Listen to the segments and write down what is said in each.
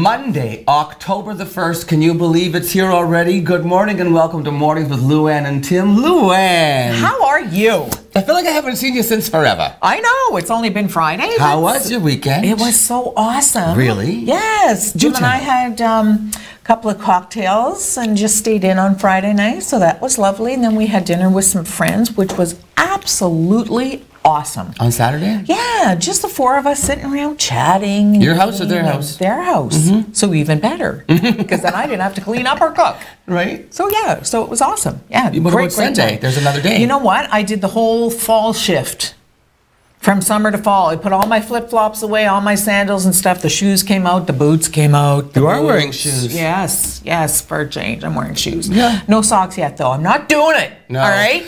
Monday, October the 1st. Can you believe it's here already? Good morning and welcome to Mornings with Luann and Tim. Luann! How are you? I feel like I haven't seen you since forever. I know, it's only been Friday. How was your weekend? It was so awesome. Really? Yes. Jim and I had a couple of cocktails and just stayed in on Friday night, so that was lovely. And then we had dinner with some friends, which was absolutely awesome. On Saturday? Yeah, just the four of us sitting around chatting. Your house or their house? Their house. So even better, because then I didn't have to clean up or cook. Right. So yeah, so it was awesome. Yeah, What about Sunday? time. There's another day. You know what? I did the whole fall shift. From summer to fall. I put all my flip-flops away, all my sandals and stuff. The shoes came out, the boots came out. You are wearing shoes. Yes, yes, for a change. I'm wearing shoes. Yeah. No socks yet, though. I'm not doing it. No. All right?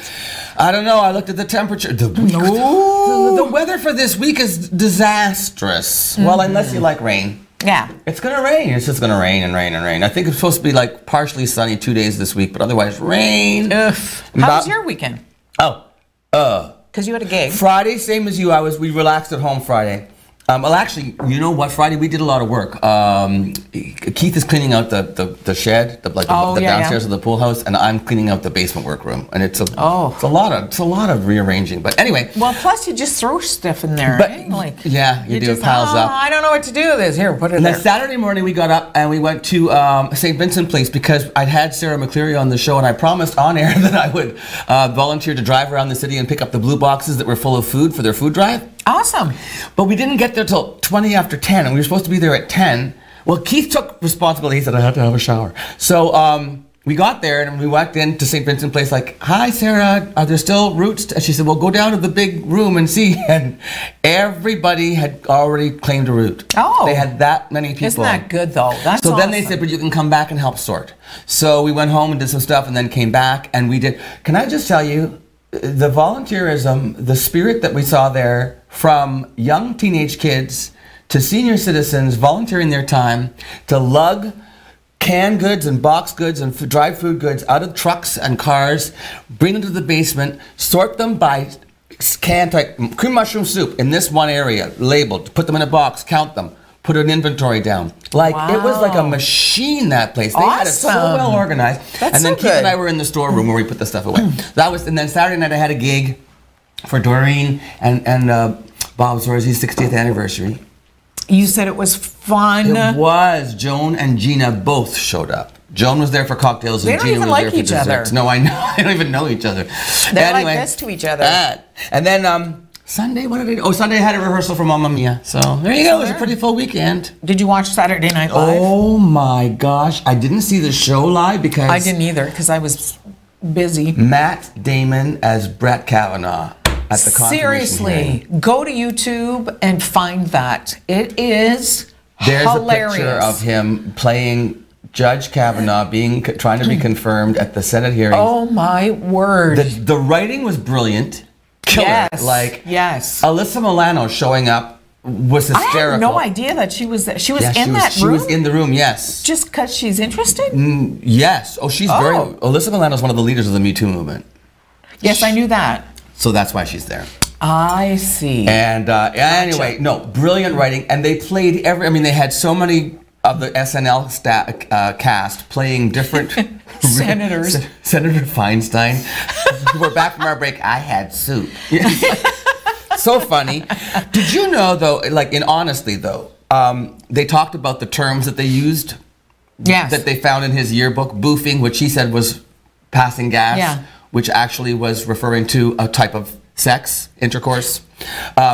I don't know. I looked at the temperature. The weather for this week is disastrous. Well, unless you like rain. Yeah. It's going to rain. It's just going to rain and rain and rain. I think it's supposed to be like partially sunny 2 days this week, but otherwise rain. Ugh. How was your weekend? Because you had a gig. Friday, same as you. We relaxed at home Friday. Well, actually, you know what? Friday we did a lot of work. Keith is cleaning out the shed, the downstairs of the pool house, and I'm cleaning out the basement workroom. And it's a lot of rearranging. But anyway. Well, plus you just throw stuff in there. But right? Like yeah, you do. It piles up. I don't know what to do with this. Here, put it And there. then Saturday morning we got up and we went to St. Vincent Place because I'd had Sarah McCleary on the show and I promised on air that I would volunteer to drive around the city and pick up the blue boxes that were full of food for their food drive. Awesome. But we didn't get there till 20 after 10 and we were supposed to be there at 10. Well, Keith took responsibility. He said I had to have a shower. So we got there and we walked into St. Vincent Place like, hi, Sarah, are there still roots? And she said, well, go down to the big room and see. And everybody had already claimed a root. Oh. They had that many people. Isn't that good, though? That's So awesome. then they said, but you can come back and help sort. So we went home and did some stuff and then came back and we did. Can I just tell you, the volunteerism, the spirit that we saw there from young teenage kids to senior citizens volunteering their time to lug canned goods and box goods and dry food goods out of trucks and cars, bring them to the basement, sort them by canned, like cream mushroom soup in this one area, labeled, put them in a box, count them, put an inventory down. Like, it was like a machine, that place. They had it so well organized. That's and then so Keith good. and I were in the storeroom where we put the stuff away. And then Saturday night I had a gig for Doreen and Bob Zorzi's 60th anniversary. You said it was fun. It was. Joan and Gina both showed up. Joan was there for cocktails and They don't Gina even was like there for each other. desserts. No, I know. They don't even know each other. They're like this to each other. And then Sunday, what did I do? Oh, Sunday I had a rehearsal for Mamma Mia. So there you go. It was a pretty full weekend. Did you watch Saturday Night Live? Oh my gosh. I didn't see the show live because I didn't either because I was busy. Matt Damon as Brett Kavanaugh at the confirmation hearing. Seriously, go to YouTube and find that. It is There's hilarious. a picture of him playing Judge Kavanaugh, trying to be confirmed at the Senate hearing. Oh my word! The writing was brilliant. Killer. Yes. Like yes. Alyssa Milano showing up was hysterical. I had no idea that she was there. She was Yeah, in that room. She was in the room. Yes. Just because she's interested. Yes. Oh, she's very. Alyssa Milano is one of the leaders of the Me Too movement. Yes, I knew that. So that's why she's there. I see. And anyway, no, brilliant writing. And they played they had so many of the SNL cast playing different senators. Senator Feinstein. We're back from our break. I had soup. So funny. Did you know, though, like in honesty, though, they talked about the terms that they used? Yes. That they found in his yearbook. Boofing, which he said was passing gas. Yeah. Which actually was referring to a type of sex, intercourse.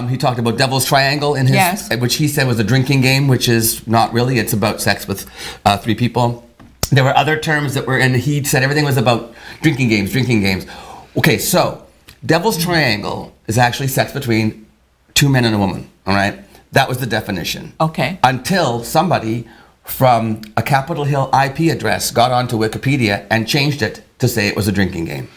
He talked about Devil's Triangle in his, which he said was a drinking game, which is not really. It's about sex with 3 people. There were other terms that were, and he said everything was about drinking games. Okay, so Devil's Triangle is actually sex between 2 men and a woman, all right? That was the definition. Okay. Until somebody from a Capitol Hill IP address got onto Wikipedia and changed it to say it was a drinking game.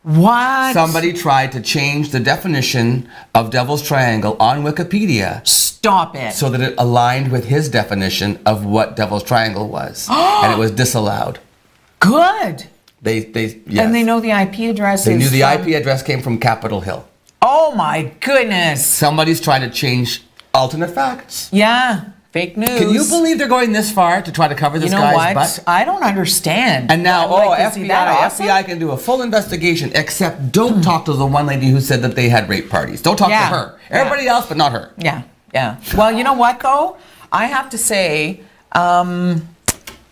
What? Somebody tried to change the definition of Devil's Triangle on Wikipedia. Stop it. So that it aligned with his definition of what Devil's Triangle was. And it was disallowed. Good. Yes. And they know the IP address. They knew the IP address came from Capitol Hill. Oh my goodness. Somebody's trying to change alternate facts. Yeah. Fake news. Can you believe they're going this far to try to cover this guy's butt? I don't understand. And now, Is that awesome? FBI can do a full investigation, except don't talk to the one lady who said that they had rape parties. Don't talk to her. Everybody else, but not her. Yeah, yeah. Well, you know what, though? I have to say,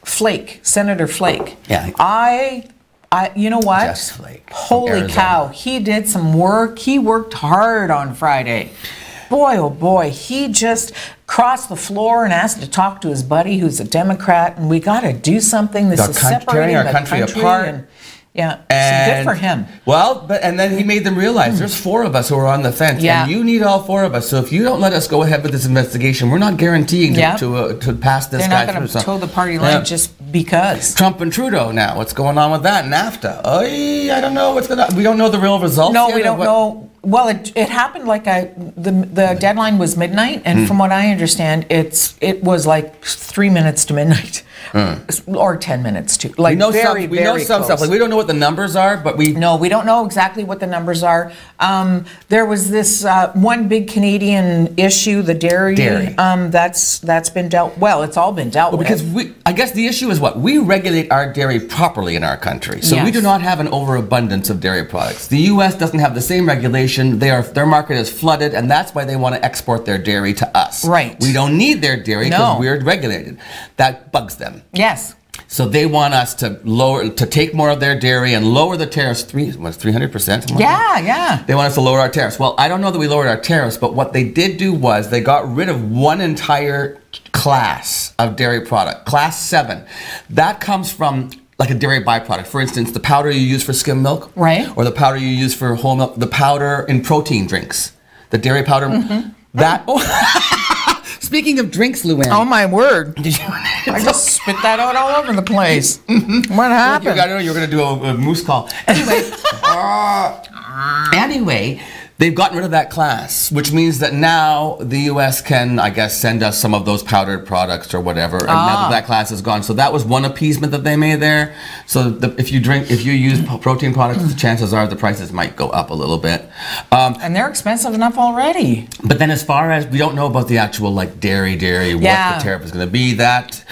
Flake, Senator Flake. Yeah. You know what? Just Flake. Holy cow. He did some work. He worked hard on Friday. Boy, oh boy, he just crossed the floor and asked to talk to his buddy who's a Democrat, and we got to do something. This is separating our the country apart. Yeah, And, so good for him. Well, and then he made them realize there's 4 of us who are on the fence, Yeah. and you need all 4 of us. So if you don't let us go ahead with this investigation, we're not guaranteeing to pass this guy through. They're not going to toe the party line just because. Trump and Trudeau now, what's going on with that? NAFTA. I don't know what's going to. We don't know the real results. No, we don't know. Well, it happened like the deadline was midnight, and from what I understand, it was like 3 minutes to midnight, or 10 minutes to like. We know some stuff. Like we don't know what the numbers are, but we don't know exactly what the numbers are. There was this one big Canadian issue, the dairy. That's been dealt. Well, it's all been dealt with. Because I guess the issue is what we regulate our dairy properly in our country, so we do not have an overabundance of dairy products. The U.S. doesn't have the same regulation. Their market is flooded, and that's why they want to export their dairy to us. Right. We don't need their dairy because we're regulated. That bugs them. Yes. So they want us to take more of their dairy and lower the tariffs 300%. Yeah. They want us to lower our tariffs. Well, I don't know that we lowered our tariffs, but what they did do was they got rid of one entire class of dairy product, class 7. That comes from like a dairy byproduct. For instance, the powder you use for skim milk, right? Or the powder you use for whole milk, the powder in protein drinks, the dairy powder. That. Speaking of drinks, Luann. Oh my word! Did you? I just spit that out all over the place. What happened? I know you were going to do a moose call. Anyway. They've gotten rid of that class, which means that now the U.S. can, I guess, send us some of those powdered products or whatever. And now that class is gone, so that was one appeasement that they made there. So if you use protein products, the chances are the prices might go up a little bit. And they're expensive enough already. But then, as far as we don't know about the actual like dairy, what the tariff is going to be. That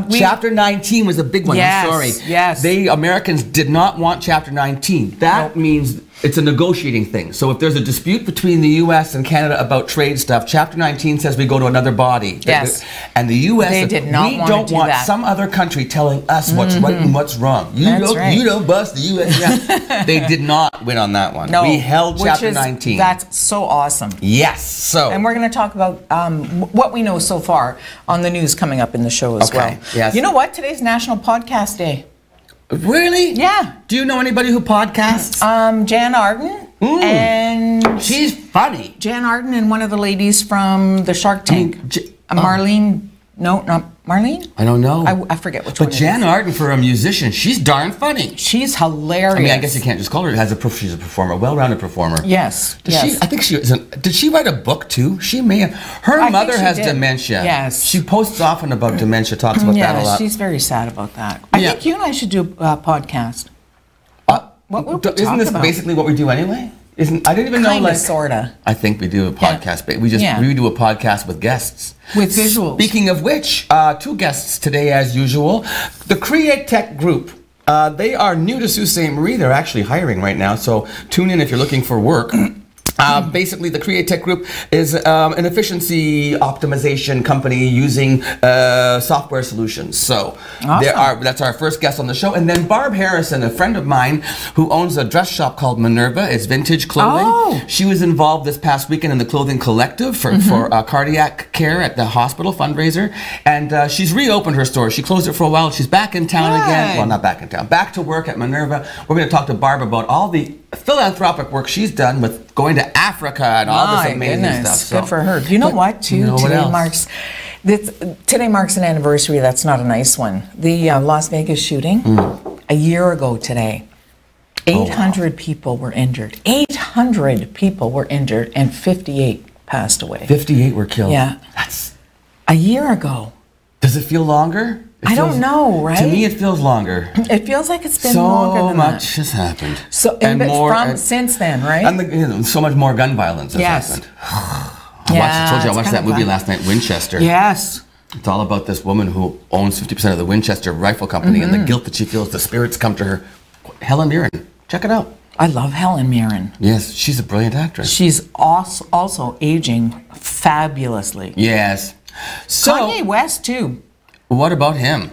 Chapter 19 was a big one. I'm sorry. Yes. Americans did not want Chapter 19. That means it's a negotiating thing. So if there's a dispute between the U.S. and Canada about trade stuff, Chapter 19 says we go to another body. Yes. And the U.S. They did not we don't want that. some other country telling us what's right and what's wrong. You don't bust the U.S. They did not win on that one. No, we held Chapter 19. That's so awesome. Yes. So. And we're going to talk about what we know so far on the news coming up in the show as well. Yes. You know what? Today's National Podcast Day. Really? Yeah. Do you know anybody who podcasts? Jan Arden. And she's funny. Jan Arden and one of the ladies from the Shark Tank. Marlene. No, not Marlene? I don't know. I forget which one. But Jan Arden, for a musician, she's darn funny. She's hilarious. I mean, I guess you can't just call her. She's a performer, well-rounded performer. Yes. I think she isn't. Did she write a book too? She may have. Her mother has dementia. Yes. She posts often about dementia. Talks about that a lot. She's very sad about that. I think you and I should do a podcast. What would we talk Isn't this about? basically what we do anyway? I didn't even know. Kinda, sorta. I think we do a podcast. We do a podcast with guests. With visuals. Speaking of which, 2 guests today as usual. The Createch Group. They are new to Sault Ste. Marie. They're actually hiring right now, so tune in if you're looking for work. Basically, the Createch Group is an efficiency optimization company using software solutions. So that's our first guest on the show. And then Barb Harrison, a friend of mine who owns a dress shop called Minerva. It's vintage clothing. She was involved this past weekend in the Clothing Collective for cardiac care at the hospital fundraiser. And she's reopened her store. She closed it for a while. She's back in town again. Well, not back in town. Back to work at Minerva. We're going to talk to Barb about all the philanthropic work she's done with going to Africa and all this amazing stuff. So. Good for her. You know what, too? Today marks an anniversary. That's not a nice one. The Las Vegas shooting, a year ago today. 800 people were injured. 800 people were injured, and 58 passed away. 58 were killed. Yeah. That's a year ago. Does it feel longer? I don't know, right? To me, it feels longer. It feels like it's been longer than that. So much has happened. So, since then, right? And so much more gun violence has happened. I told you I watched that movie last night, Winchester. Yes. It's all about this woman who owns 50% of the Winchester Rifle Company and the guilt that she feels the spirits come to her. Helen Mirren. Check it out. I love Helen Mirren. Yes, she's a brilliant actress. She's also aging fabulously. Yes. So, Kanye West, too. What about him?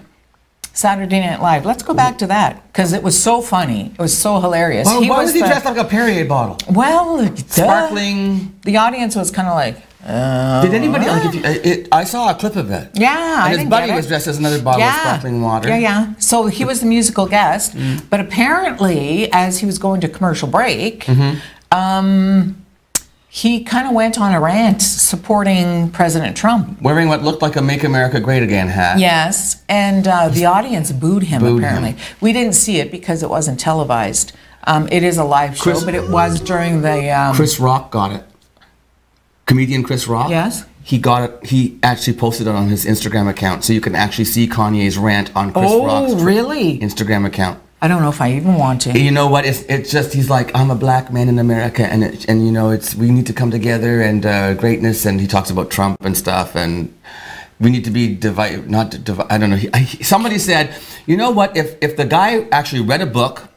Saturday Night Live. Let's go back to that, because it was so funny. It was so hilarious. Well, why was he dressed like a Perrier bottle? Well, sparkling. The audience was kind of like, did anybody, like, I saw a clip of it. Yeah, and his buddy was dressed as another bottle of sparkling water. Yeah. So he was the musical guest, but apparently, as he was going to commercial break, he kind of went on a rant supporting President Trump. Wearing what looked like a Make America Great Again hat. Yes, and the audience booed him, apparently. We didn't see it because it wasn't televised. It is a live show, but it was during the... Chris Rock got it. Comedian Chris Rock. Yes. He got it. He actually posted it on his Instagram account, so you can actually see Kanye's rant on Chris Rock's Instagram account. I don't know if I even want to. You know what? It's just, he's like, I'm a black man in America, and you know, we need to come together and greatness. And he talks about Trump and stuff, and we need to be divided. I don't know. Somebody said, you know what? If the guy actually read a book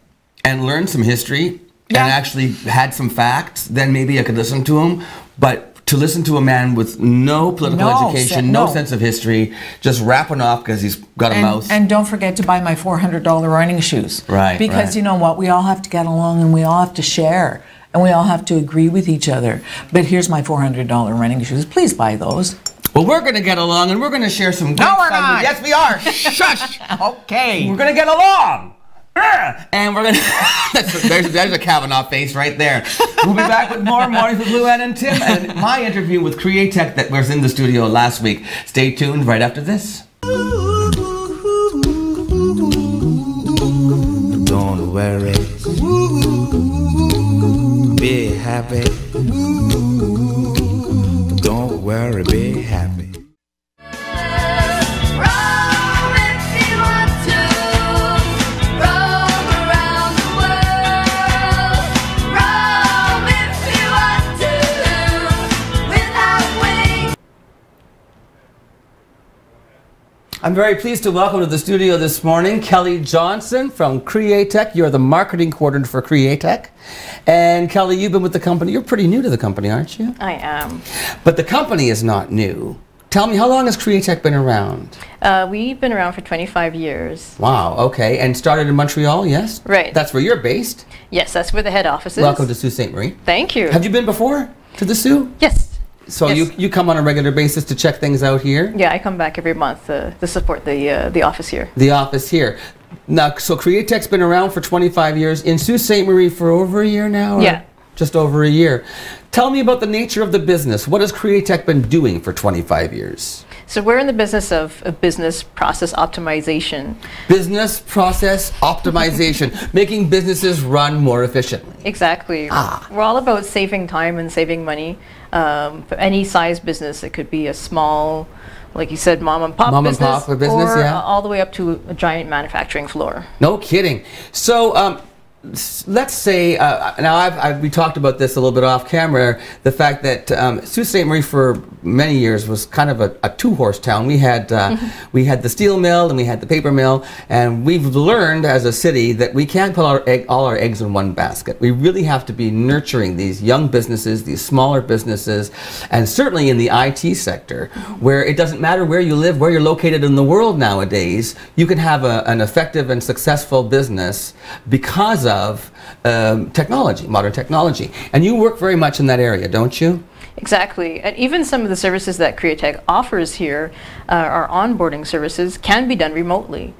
and learned some history and actually had some facts, then maybe I could listen to him. But to listen to a man with no political education, no sense of history, just rapping off because he's got a mouth. And don't forget to buy my $400 running shoes. Right. Because you know what? We all have to get along, and we all have to share, and we all have to agree with each other. But here's my $400 running shoes. Please buy those. Well, we're going to get along, and we're going to share some good No, we're not. Yes, we are. Shush. Okay. We're going to get along. And we're gonna. there's a Kavanaugh face right there. We'll be back with more Mornings with Lou Ann and Tim, and my interview with Createch that was in the studio last week. Stay tuned right after this. Don't worry, be happy. Don't worry, be happy. I'm very pleased to welcome to the studio this morning Kelly Johnson from Createch. You're the marketing coordinator for Createch. And Kelly, you've been with the company. You're pretty new to the company, aren't you? I am. But the company is not new. Tell me, how long has Createch been around? We've been around for 25 years. Wow, okay. And started in Montreal, yes? Right. That's where you're based? Yes, that's where the head office is. Welcome to Sault Ste. Marie. Thank you. Have you been before to the Sault? Yes. So you come on a regular basis to check things out here? Yeah, I come back every month to support the office here. The office here. Now, so Createch's been around for 25 years. In Sault Ste. Marie for over a year now? Yeah. Just over a year. Tell me about the nature of the business. What has Createch been doing for 25 years? So we're in the business of business process optimization. Business process optimization, making businesses run more efficiently. Exactly. We're all about saving time and saving money. For any size business, it could be a small, like you said, mom and pop business, or all the way up to a giant manufacturing floor. No kidding. So let's say, now we talked about this a little bit off camera, the fact that Sault Ste. Marie for many years was kind of a two-horse town. We had the steel mill and we had the paper mill, and we've learned as a city that we can't put all our eggs in one basket. We really have to be nurturing these young businesses, these smaller businesses, and certainly in the IT sector, where it doesn't matter where you live, where you're located in the world nowadays, you can have an effective and successful business because of technology, modern technology. And you work very much in that area, don't you? Exactly. And even some of the services that Createch offers here, our onboarding services, can be done remotely.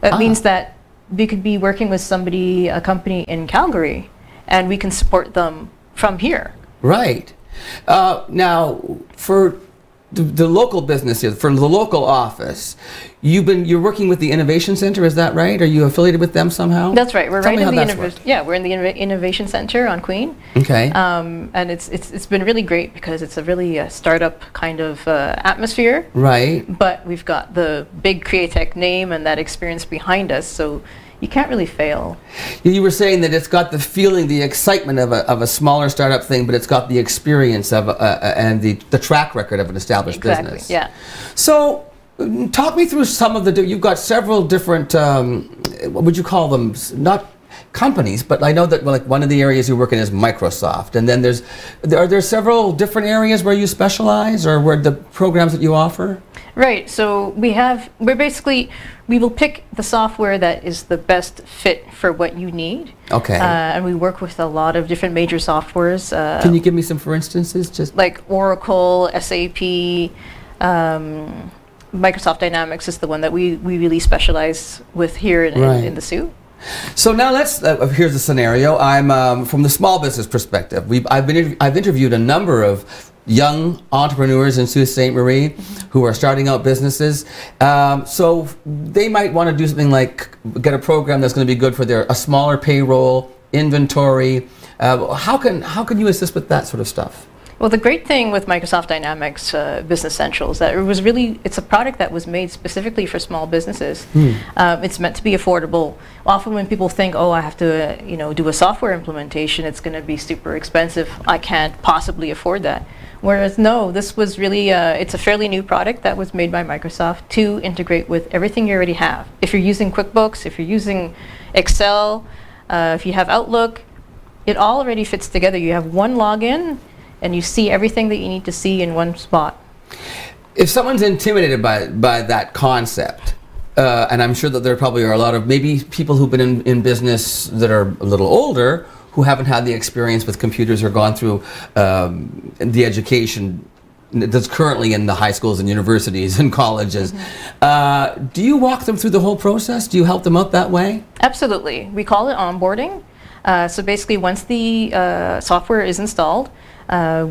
It means that we could be working with a company in Calgary, and we can support them from here. Right. Now, for the local business here, for the local office, you're working with the Innovation Center, is that right? Are you affiliated with them somehow? That's right. We're right in the we're in the Innovation Center on Queen. Okay. And it's been really great because it's a really startup kind of atmosphere. Right. But we've got the big Createch name and that experience behind us, so you can't really fail. You were saying that it's got the feeling, the excitement of a smaller startup thing, but it's got the experience of and the track record of an established business. Yeah. So Talk me through some of the. You've got several different. What would you call them? Not companies, but I know that like one of the areas you work in is Microsoft, and then are there several different areas where you specialize, or where the programs that you offer? Right. So we will pick the software that is the best fit for what you need. Okay. And we work with a lot of different major softwares. Can you give me some for instances? Just like Oracle, SAP. Microsoft Dynamics is the one that we really specialize with here in the Sioux. So now here's the scenario. I'm from the small business perspective. I've interviewed a number of young entrepreneurs in Sault Ste. Marie who are starting out businesses. So they might want to do something like get a program that's going to be good for a smaller payroll, inventory. How can you assist with that sort of stuff? Well, the great thing with Microsoft Dynamics Business Central is that it's a product that was made specifically for small businesses. It's meant to be affordable. Often when people think, oh, I have to do a software implementation, it's going to be super expensive, I can't possibly afford that. Whereas no, this was really, it's a fairly new product that was made by Microsoft to integrate with everything you already have. If you're using QuickBooks, if you're using Excel, if you have Outlook, it all already fits together. You have one login, and you see everything that you need to see in one spot. If someone's intimidated by that concept, and I'm sure that there probably are a lot of maybe people who've been in business that are a little older who haven't had the experience with computers or gone through the education that's currently in the high schools and universities and colleges. Do you walk them through the whole process? Do you help them out that way? Absolutely. We call it onboarding. So basically, once the software is installed,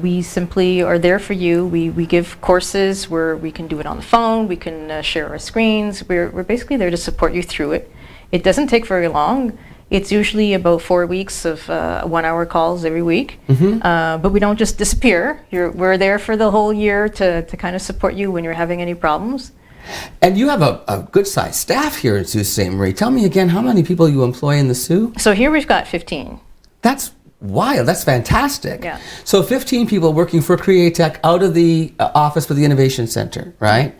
we simply are there for you. We give courses where we can do it on the phone, we can share our screens. We're basically there to support you through it. It doesn't take very long. It's usually about 4 weeks of 1 hour calls every week. But we don't just disappear. We're there for the whole year to kind of support you when you're having any problems. And you have a good-sized staff here in Sault Ste. Marie. Tell me again how many people you employ in the Sioux? So here we've got 15. That's wild. That's fantastic. Yeah. So 15 people working for Createch out of the office for the Innovation Center, right?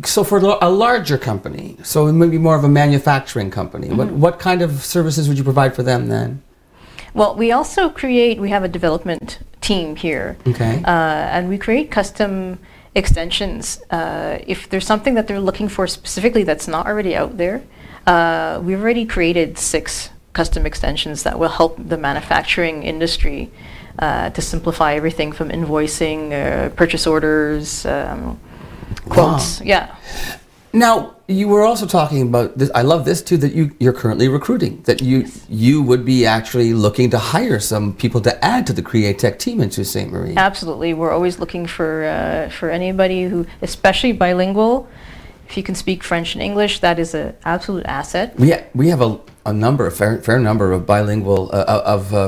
So for a larger company, so maybe more of a manufacturing company, what kind of services would you provide for them then? Well, we also we have a development team here. Okay. And we create custom extensions. If there's something that they're looking for specifically that's not already out there, we've already created 6 custom extensions that will help the manufacturing industry to simplify everything from invoicing, purchase orders, quotes. Wow. Yeah. Now, you were also talking about this. I love this too, that you're currently recruiting, that you would be actually looking to hire some people to add to the Createch team in Sault Ste. Marie. Absolutely. We're always looking for anybody who, especially bilingual. If you can speak French and English, that is an absolute asset. We have a fair number of bilingual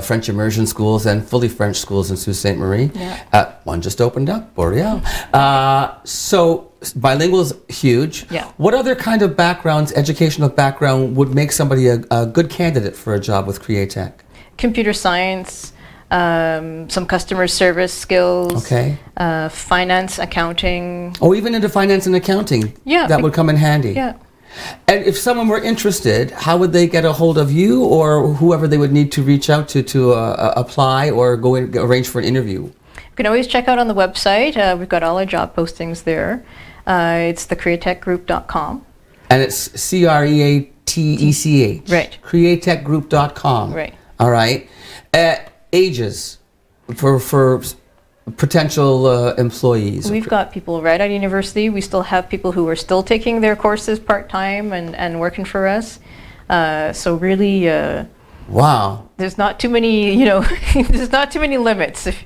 French immersion schools and fully French schools in Sault Ste. Marie. Yeah. One just opened up, Boreal. So bilingual is huge. Yeah. What other kind of backgrounds, educational background, would make somebody a good candidate for a job with Createch? Computer science, some customer service skills. Okay. Finance, accounting. Oh, even into finance and accounting. Yeah. That would come in handy. Yeah. And if someone were interested, how would they get a hold of you or whoever they would need to reach out to apply or go and arrange for an interview? You can always check out on the website. We've got all our job postings there. It's thecreatechgroup.com. And it's CREATECH. Right. Createchgroup.com. Right. All right. Ages for potential employees. We've got people right out of university. We still have people who are still taking their courses part-time and working for us. So really, wow. There's not too many, there's not too many limits. If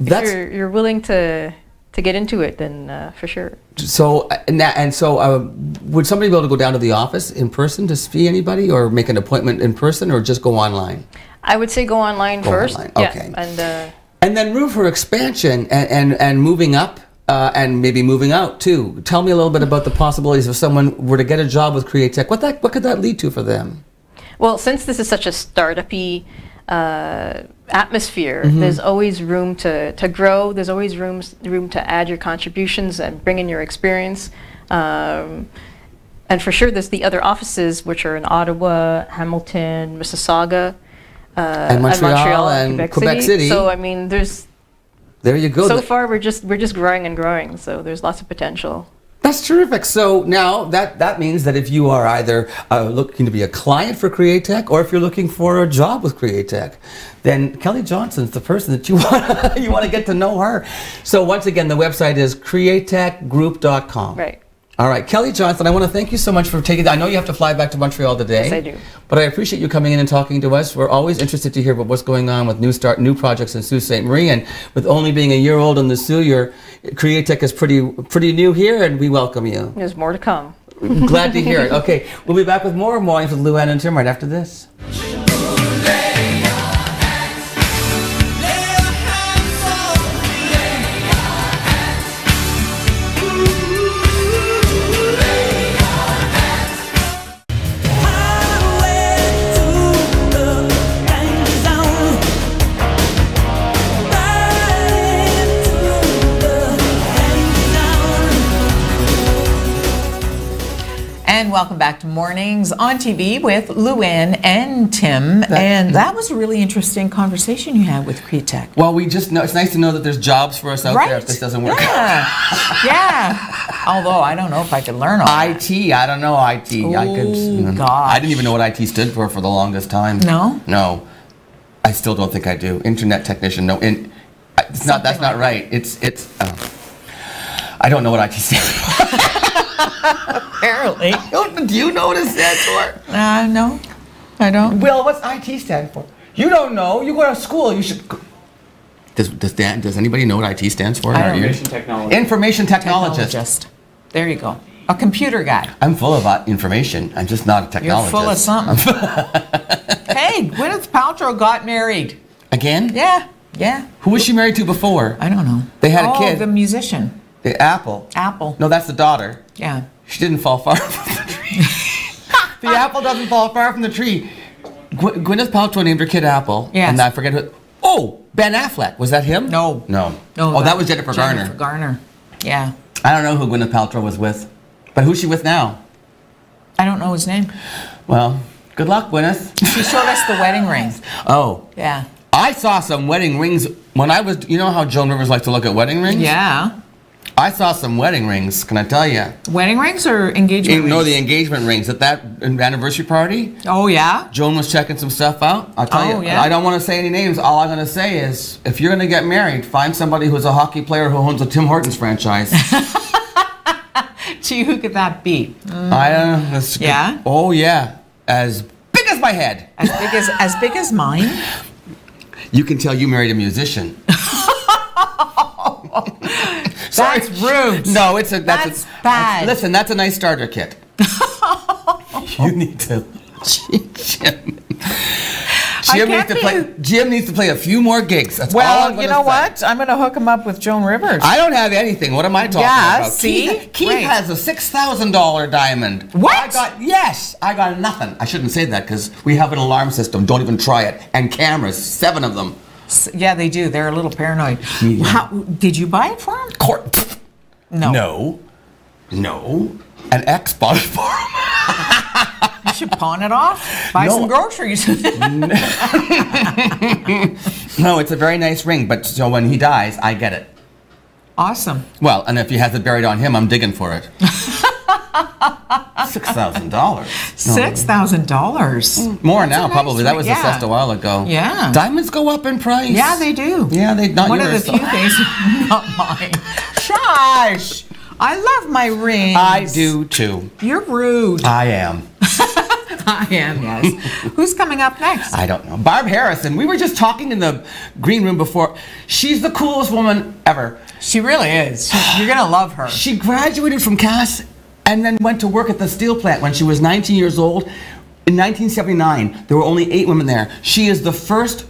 you're willing to get into it, then for sure. So, would somebody be able to go down to the office in person to see anybody or make an appointment in person or just go online? I would say go online first. Online. Okay. Yeah, and then room for expansion and moving up and maybe moving out too. Tell me a little bit about the possibilities if someone were to get a job with Createch. What could that lead to for them? Well, since this is such a startup-y atmosphere. There's always room to grow. There's always room to add your contributions and bring in your experience. And for sure, there's the other offices, which are in Ottawa, Hamilton, Mississauga, and Montreal and Quebec City. So I mean, there you go. So far, we're just growing and growing. So there's lots of potential. That's terrific. So now that means that if you are either looking to be a client for Createch or if you're looking for a job with Createch, then Kelly Johnson's the person that you want to get to know her. So once again, the website is createchgroup.com. Right. All right, Kelly Johnson, I want to thank you so much for taking. I know you have to fly back to Montreal today. Yes, I do. But I appreciate you coming in and talking to us. We're always interested to hear about what's going on with new projects in Sault Ste. Marie, and with only being a year old in the Sault, your Createch is pretty new here, and we welcome you. There's more to come. Glad to hear it. Okay, we'll be back with more Mornings with Luann and Tim right after this. And welcome back to Mornings on TV with Luann and Tim. And that was a really interesting conversation you had with Createch. Well, we just know it's nice to know that there's jobs for us out there if this doesn't work. Yeah. Although I don't know if I could learn all that. IT, I don't know IT. Oh, gosh. I didn't even know what IT stood for the longest time. No? No. I still don't think I do. Internet technician, no. It's not. That's not right. It's. I don't know what IT stands for. Apparently. Do you know what it stands for? No, I don't. Will, what's IT stand for? You don't know. You go to school. You should. Does anybody know what IT stands for? Information technology. Information technologist. There you go. A computer guy. I'm full of information. I'm just not a technologist. You're full of something. Hey, Gwyneth Paltrow got married. Again? Yeah. Who was she married to before? I don't know. They had a kid. Oh, the musician. Apple. No, that's the daughter. Yeah. She didn't fall far from the tree. The apple doesn't fall far from the tree. Gwyneth Paltrow named her kid Apple. Yes. And I forget who. Oh, Ben Affleck. Was that him? No. Oh, that was Jennifer Garner. Jennifer Garner. Yeah. I don't know who Gwyneth Paltrow was with. But who's she with now? I don't know his name. Well, good luck, Gwyneth. She showed us the wedding ring. Oh. Yeah. I saw some wedding rings when I was, you know how Joan Rivers likes to look at wedding rings? Yeah. I saw some wedding rings, can I tell you? Wedding rings or engagement rings? No, the engagement rings at that anniversary party. Oh, yeah? Joan was checking some stuff out. I'll tell you, yeah. I don't want to say any names. All I'm going to say is, if you're going to get married, find somebody who's a hockey player who owns a Tim Hortons franchise. Gee, who could that be? I don't know. Yeah? Oh, yeah. As big as my head. As big as mine? You can tell you married a musician. That's rude. No, that's bad. Listen, that's a nice starter kit. You need to. Jim needs to play a few more gigs. That's all I'm gonna you know say. what? I'm going to hook him up with Joan Rivers. I don't have anything. What am I talking about? See? Keith has a $6,000 diamond. What? I got nothing. I shouldn't say that because we have an alarm system. Don't even try it. And cameras, 7 of them. Yeah, they do. They're a little paranoid. Yeah. How, did you buy it for him? No. No. An ex bought it for him. You should pawn it off. Buy some groceries. No, it's a very nice ring, but so when he dies, I get it. Awesome. Well, and if he has it buried on him, I'm digging for it. $6,000. $6,000. More now, probably. That was assessed a while ago. Yeah. Diamonds go up in price. Yeah, they do. Yeah, they not One yours. of the few things, not mine. Shush. I love my rings. I do too. You're rude. I am. I am, yes. Who's coming up next? I don't know. Barb Harrison. We were just talking in the green room before. She's the coolest woman ever. She really is. You're going to love her. She graduated from Cass and then went to work at the steel plant when she was 19 years old. In 1979, there were only 8 women there. She was the first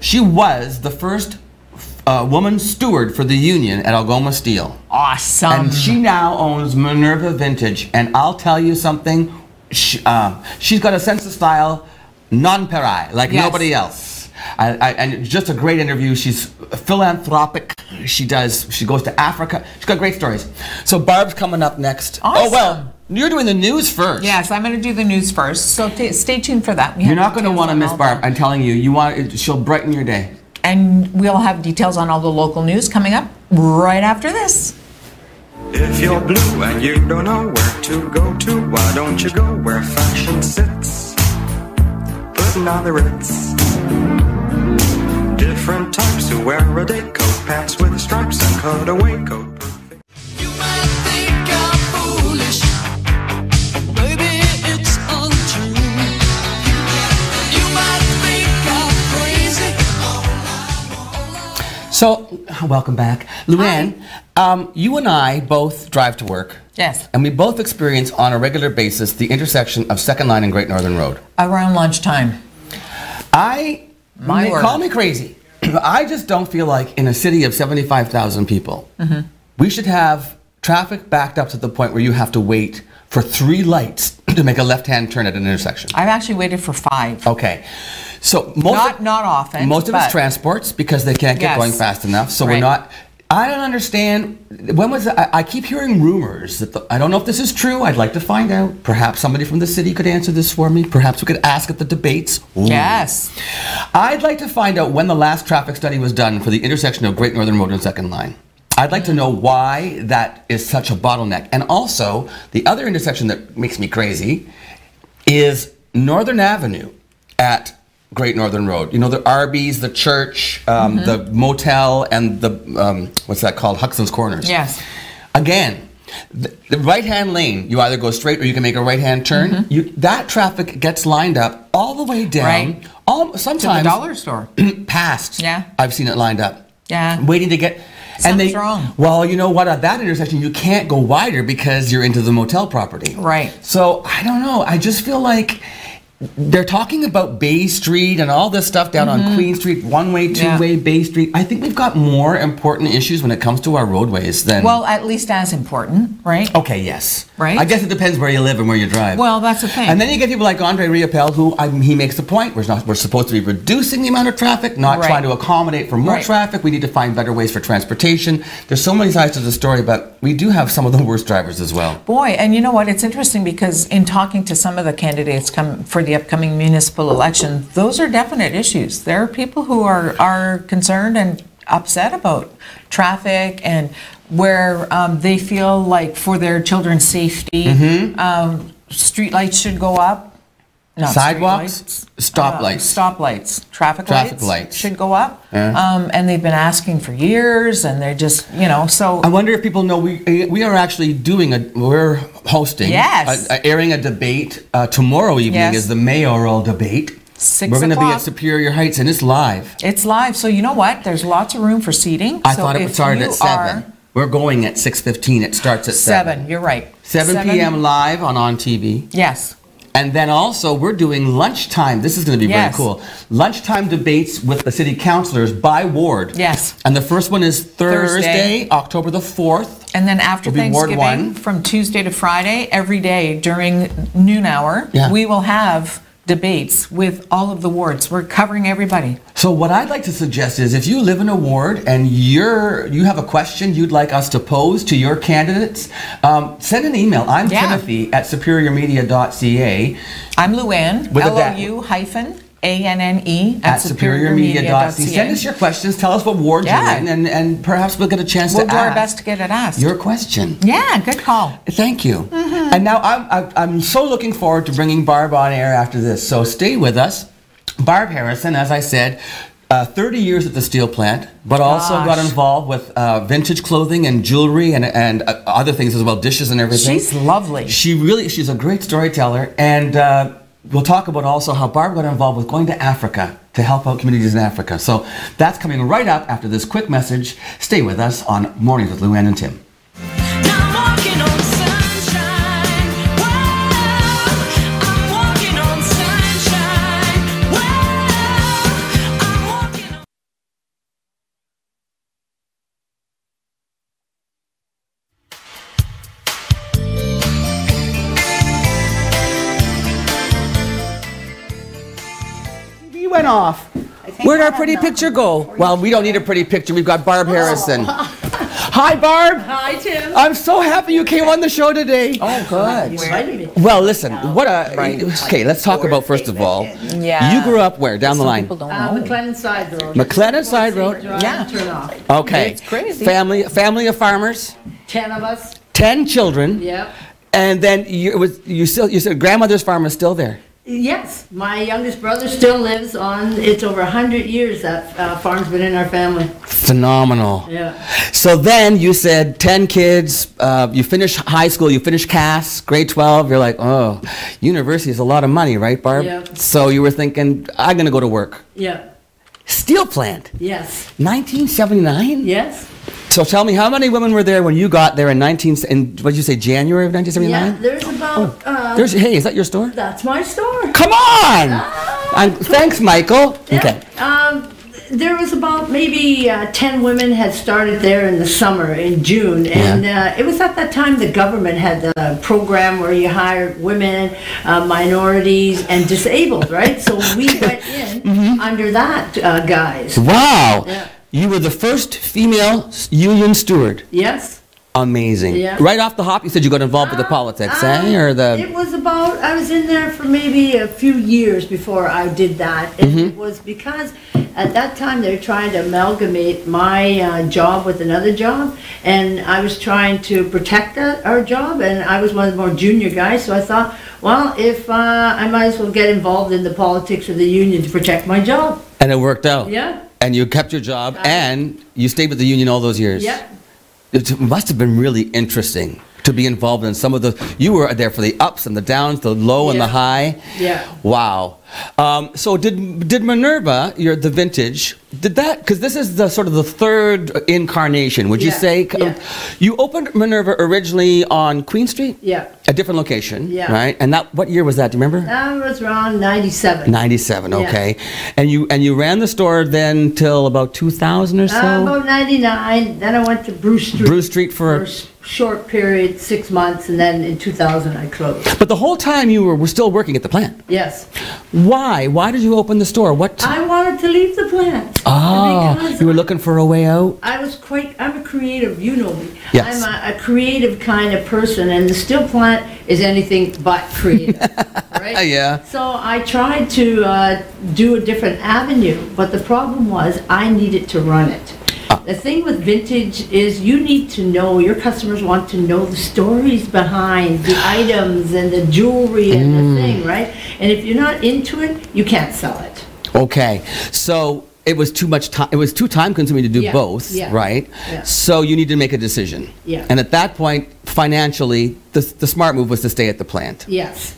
woman steward for the union at Algoma Steel. Awesome. And she now owns Minerva Vintage. And I'll tell you something, she's got a sense of style, nonpareil, like nobody else. and just a great interview. She's philanthropic. She goes to Africa. She's got great stories. So Barb's coming up next. Awesome. Oh, well, you're doing the news first. Yes, I'm going to do the news first. So stay tuned for that. You're not going to want to miss Barb. I'm telling you, she'll brighten your day. And we'll have details on all the local news coming up right after this. If you're blue and you don't know where to go to, why don't you go where fashion sits? Putting on the Ritz. Different types who wear a day coat, pants with stripes and cutaway coat. You might think I'm foolish, maybe it's untrue. You might think I'm crazy. So, welcome back. Luann, you and I both drive to work. Yes. And we both experience on a regular basis the intersection of Second Line and Great Northern Road. Around lunchtime. Call me crazy. I just don't feel like in a city of 75,000 people, we should have traffic backed up to the point where you have to wait for 3 lights to make a left-hand turn at an intersection. I've actually waited for 5. Okay. So not often. Most of it's transports because they can't get going fast enough. So we're not. I don't understand. When was I keep hearing rumors that I don't know if this is true. I'd like to find out. Perhaps somebody from the city could answer this for me. Perhaps we could ask at the debates. Ooh. Yes. I'd like to find out when the last traffic study was done for the intersection of Great Northern Road and Second Line. I'd like to know why that is such a bottleneck. And also, the other intersection that makes me crazy is Northern Avenue at Great Northern Road. You know, the Arby's, the church, the motel, and the, what's that called? Huxton's Corners. Yes. Again, the right-hand lane, you either go straight or you can make a right-hand turn. That traffic gets lined up all the way down. Sometimes to the dollar store. Past. Yeah. I've seen it lined up. Yeah. Waiting to get... Something's wrong. Well, you know what? At that intersection, you can't go wider because you're into the motel property. Right. So, I don't know. I just feel like they're talking about Bay Street and all this stuff down on Queen Street, one-way, two-way, Bay Street. I think we've got more important issues when it comes to our roadways than... Well, at least as important, right? Okay, yes. Right? I guess it depends where you live and where you drive. Well, that's the thing. And then you get people like Andre Riopel, who he makes the point, we're supposed to be reducing the amount of traffic, not trying to accommodate for more traffic. We need to find better ways for transportation. There's so many sides to the story, but we do have some of the worst drivers as well. Boy, and you know what? It's interesting because in talking to some of the candidates for the upcoming municipal election, those are definite issues. There are people who are concerned and upset about traffic and where they feel like for their children's safety, street lights should go up. Not sidewalks, stoplights, traffic lights should go up. And they've been asking for years, and they're just, so. I wonder if people know we are actually we're hosting, airing a debate tomorrow evening is the mayoral debate. 6 We're going to be o'clock. at Superior Heights, and it's live. It's live, so you know what? There's lots of room for seating. I thought it started at 7. We're going at 6:15. It starts at 7. You're right. 7 p.m. live on ONNtv. Yes. And then also we're doing lunchtime. This is going to be very cool. Lunchtime debates with the city councilors by ward. Yes. And the first one is Thursday, October the 4th. And then after Thanksgiving, from Tuesday to Friday, every day during noon hour, we will have debates with all of the wards. We're covering everybody. So what I'd like to suggest is if you live in a ward and you have a question you'd like us to pose to your candidates, send an email. I'm Timothy at superiormedia.ca. I'm Luann, L-O-U-ANNE at superiormedia.ca. Send us your questions. Tell us what ward you're in, and perhaps we'll get a chance to ask. We'll do our best to get it asked. Your question. Yeah, good call. Thank you. And now I'm so looking forward to bringing Barb on air after this. So stay with us. Barb Harrison, as I said, 30 years at the steel plant, but also got involved with vintage clothing and jewelry and other things as well, dishes and everything. She's lovely. She's a great storyteller. And we'll talk about also how Barb got involved with going to Africa to help out communities in Africa. So that's coming right up after this quick message. Stay with us on Mornings with Luann and Tim. Went off. Where'd our pretty picture go? Well, we don't need a pretty picture. We've got Barb Harrison. Hi, Barb. Hi, Tim. I'm so happy you came on the show today. Oh, good. Well, listen, okay, let's talk about, first of all, Yeah. you grew up where? Down the line? People don't know. McLennan Side Road. McLennan Side Road. Yeah. Turn off. Okay. It's crazy. Family of farmers, 10 of us. 10 children, Yep. and then you said grandmother's farm is still there. Yes, my youngest brother still lives on, it's over 100 years that farm's been in our family. Phenomenal. Yeah. So then you said 10 kids, you finish high school, you finish CAS, grade 12, you're like, oh, university is a lot of money, right, Barb? Yeah. So you were thinking, I'm going to go to work. Yeah. Steel plant, Yes. 1979? Yes. So tell me, how many women were there when you got there in what did you say, January of 1979? Yeah, there's about, Hey, is that your store? that's my store. Come on! Thanks, Michael. Yeah. Okay. There was about maybe 10 women had started there in the summer, in June, and it was at that time the government had the program where you hired women, minorities, and disabled, right? So we went in under that guise. Wow. Yeah. You were the first female union steward. Yes. Amazing. Yeah. Right off the hop, you said you got involved with the politics, Or It was about, I was in there for maybe a few years before I did that. And it was because at that time they were trying to amalgamate my job with another job. And I was trying to protect our job. And I was one of the more junior guys. So I thought, well, if I might as well get involved in the politics of the union to protect my job. And it worked out. Yeah. And you kept your job, and you stayed with the union all those years. Yeah. It must have been really interesting to be involved in some of the. You were there for the ups and the downs, the low and the Yeah. high. Yeah. Wow. So did Minerva, the vintage, did that? Because this is the sort of the third incarnation. Would you Yeah, say? yeah. You opened Minerva originally on Queen Street. Yeah. A different location. Yeah. Right. And what year was that? Do you remember? That was around 97. 97. Yeah. Okay. And you ran the store then till about 2000 or so. About 99. Then I went to Bruce Street. Bruce Street for. a short period, 6 months, and then in 2000 I closed. But the whole time you were still working at the plant. Yes. Why? Why did you open the store? What? I wanted to leave the plant. Oh, because you were looking for a way out? I'm a creative, you know me. Yes. I'm a creative kind of person, and the steel plant is anything but creative, right? Yeah. So I tried to do a different avenue, but the problem was I needed to run it. The thing with vintage is you need to know, your customers want to know the stories behind the items and the jewelry and the thing, right? And if you're not into it, you can't sell it. Okay. So it was too much time. It was too time consuming to do Yeah, both, yeah, right? yeah. So you need to make a decision. Yeah. And at that point, financially, the smart move was to stay at the plant. Yes.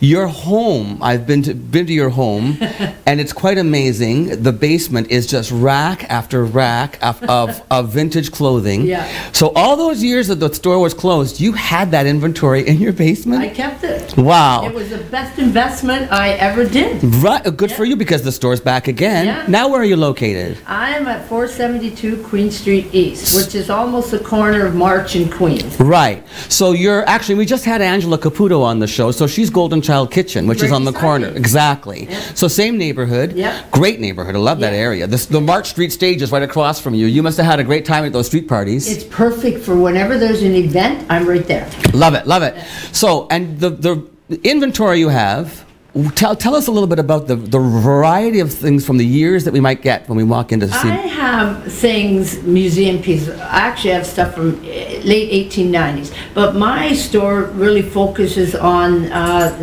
Your home, I've been to your home, and it's quite amazing. The basement is just rack after rack of vintage clothing. Yeah. So all those years that the store was closed, you had that inventory in your basement? I kept it. Wow. It was the best investment I ever did. Right, good for Yeah. you because the store's back again. Yeah. Now where are you located? I'm at 472 Queen Street East, which is almost the corner of March and Queens. Right. So we just had Angela Caputo on the show, so she's Golden Child Kitchen, which is Right on the beside corner. me. Exactly. Yeah. So same neighborhood. Yeah. Great neighborhood. I love that Yeah. area. The March Street stage is right across from you. You must have had a great time at those street parties. It's perfect for whenever there's an event, I'm right there. Love it, love it. So, and the inventory you have, tell us a little bit about the variety of things from the years that we might get when we walk into the I scene. have things, museum pieces. I actually have stuff from late 1890s, but my store really focuses on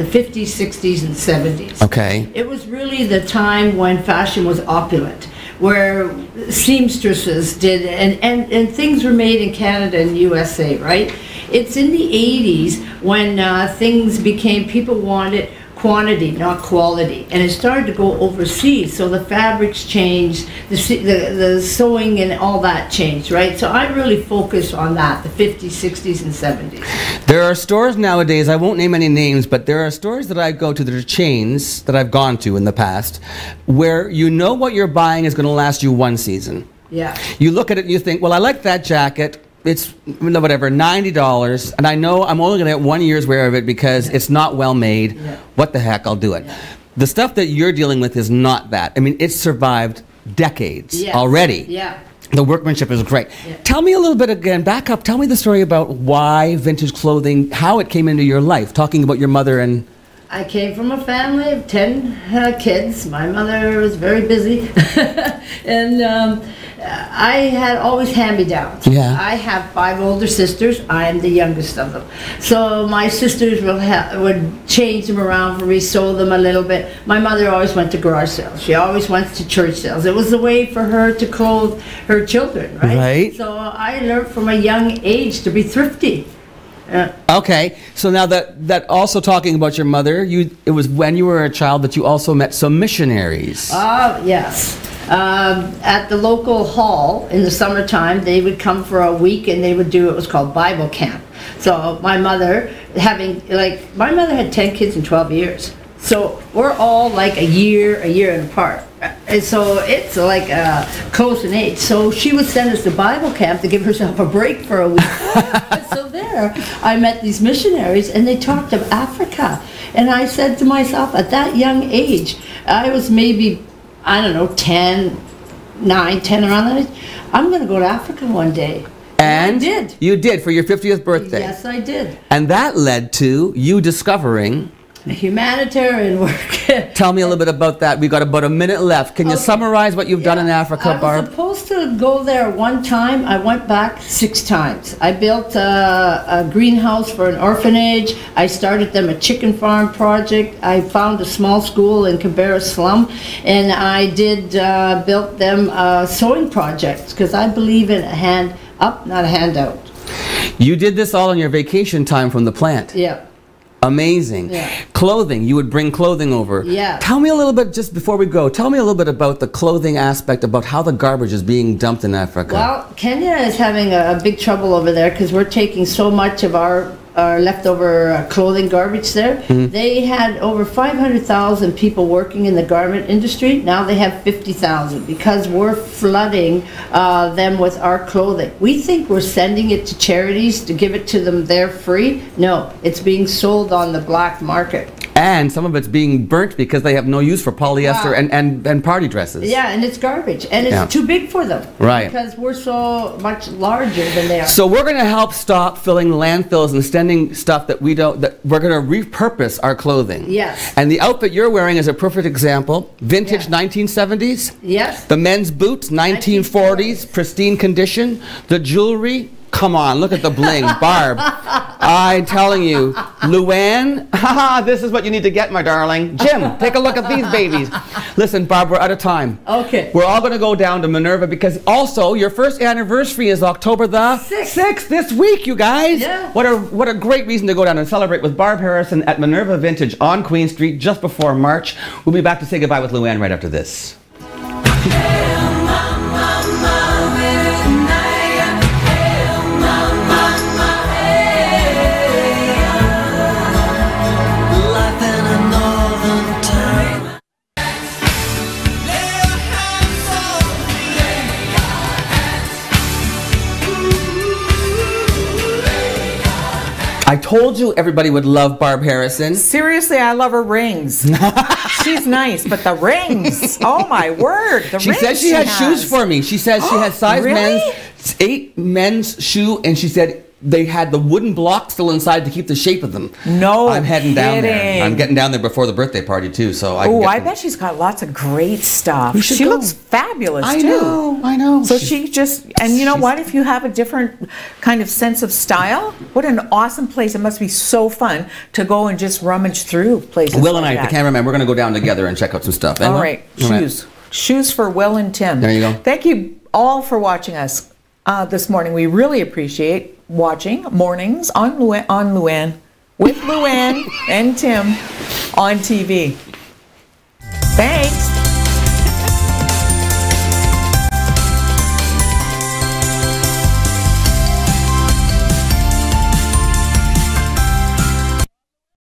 the 50s, 60s, and 70s. Okay. It was really the time when fashion was opulent, where seamstresses did, and things were made in Canada and USA, right? It's in the 80s when things became, people wanted quantity, not quality, and it started to go overseas. So the fabrics changed, the sewing and all that changed, right? So I really focus on that, the 50s, 60s, and 70s. There are stores nowadays, I won't name any names, but there are stores that I go to that are chains that I've gone to in the past where you know what you're buying is going to last you one season. Yeah. You look at it and you think, well, I like that jacket. It's whatever, $90, and I know I'm only going to get 1 year's wear of it because it's not well made. Yeah. What the heck, I'll do it. The stuff that you're dealing with is not that. I mean, it's survived decades Yes. already. Yeah. The workmanship is great. Yeah. Tell me a little bit again, back up, tell me the story about why vintage clothing, how it came into your life, talking about your mother and... I came from a family of 10 kids. My mother was very busy. And I had always hand-me-downs. Yeah. I have 5 older sisters. I am the youngest of them. So my sisters would change them around for me, sew them a little bit. My mother always went to garage sales. She always went to church sales. It was a way for her to clothe her children, right? Right. So I learned from a young age to be thrifty. Okay, so now that also talking about your mother, it was when you were a child that you also met some missionaries. Yes. At the local hall in the summertime, they would come for a week and they would do what was called Bible camp. So my mother, my mother had 10 kids in 12 years. So we're all like a year apart. And so it's like close in age. So she would send us to Bible camp to give herself a break for a week. So there, I met these missionaries and they talked of Africa. And I said to myself, at that young age, I was maybe, I don't know, 10, around that age, I'm going to go to Africa one day. And I did. You did, for your 50th birthday. Yes, I did. And that led to you discovering... humanitarian work. Tell me a little bit about that. We got about a minute left. Can you summarize what you've done in Africa, Barb? I was supposed to go there one time. I went back 6 times. I built a greenhouse for an orphanage. I started them a chicken farm project. I found a small school in Canberra slum, and I did built them sewing projects because I believe in a hand up, not a hand out. You did this all in your vacation time from the plant. Yeah. Amazing. Yeah. Clothing, you would bring clothing over. Yeah. Tell me a little bit, just before we go, tell me a little bit about the clothing aspect, about how the garbage is being dumped in Africa. Well, Kenya is having a big trouble over there because we're taking so much of our leftover clothing garbage there. Mm-hmm. They had over 500,000 people working in the garment industry. Now they have 50,000 because we're flooding them with our clothing. We think we're sending it to charities to give it to them there free. No, it's being sold on the black market. And some of it's being burnt because they have no use for polyester and party dresses. Yeah, and it's garbage. And it's too big for them. Right. Because we're so much larger than they are. So we're going to help stop filling landfills and sending stuff that we don't, that we're going to repurpose our clothing. Yes. And the outfit you're wearing is a perfect example. Vintage 1970s. Yes. The men's boots, 1940s, pristine condition. The jewelry, come on, look at the bling. Barb, I'm telling you, Luann, this is what you need to get, my darling. Jim, take a look at these babies. Listen, Barb, we're out of time. Okay. We're all going to go down to Minerva because also your first anniversary is October the 6th this week, you guys. Yeah. What a great reason to go down and celebrate with Barb Harrison at Minerva Vintage on Queen Street just before March. We'll be back to say goodbye with Luann right after this. I told you everybody would love Barb Harrison. Seriously, I love her rings. She's nice, but the rings, oh my word, the She rings said she had shoes for me. She says she had size Really? men's, 8 men's shoe, and she said they had the wooden block still inside to keep the shape of them. No I'm heading down there. kidding. I'm getting down there before the birthday party too, so I can Oh, get I them. bet she's got lots of great stuff. We should She go. looks fabulous I too. know, I know. So she just, and you know what? If you have a different kind of sense of style, what an awesome place. It must be so fun to go and just rummage through places Will like and I, that. the cameraman, we're going to go down together and check out some stuff. All right, shoes. Shoes for Will and Tim. There you go. Thank you all for watching us this morning. We really appreciate watching Mornings on Luann, with Luann and Tim on TV. Thanks.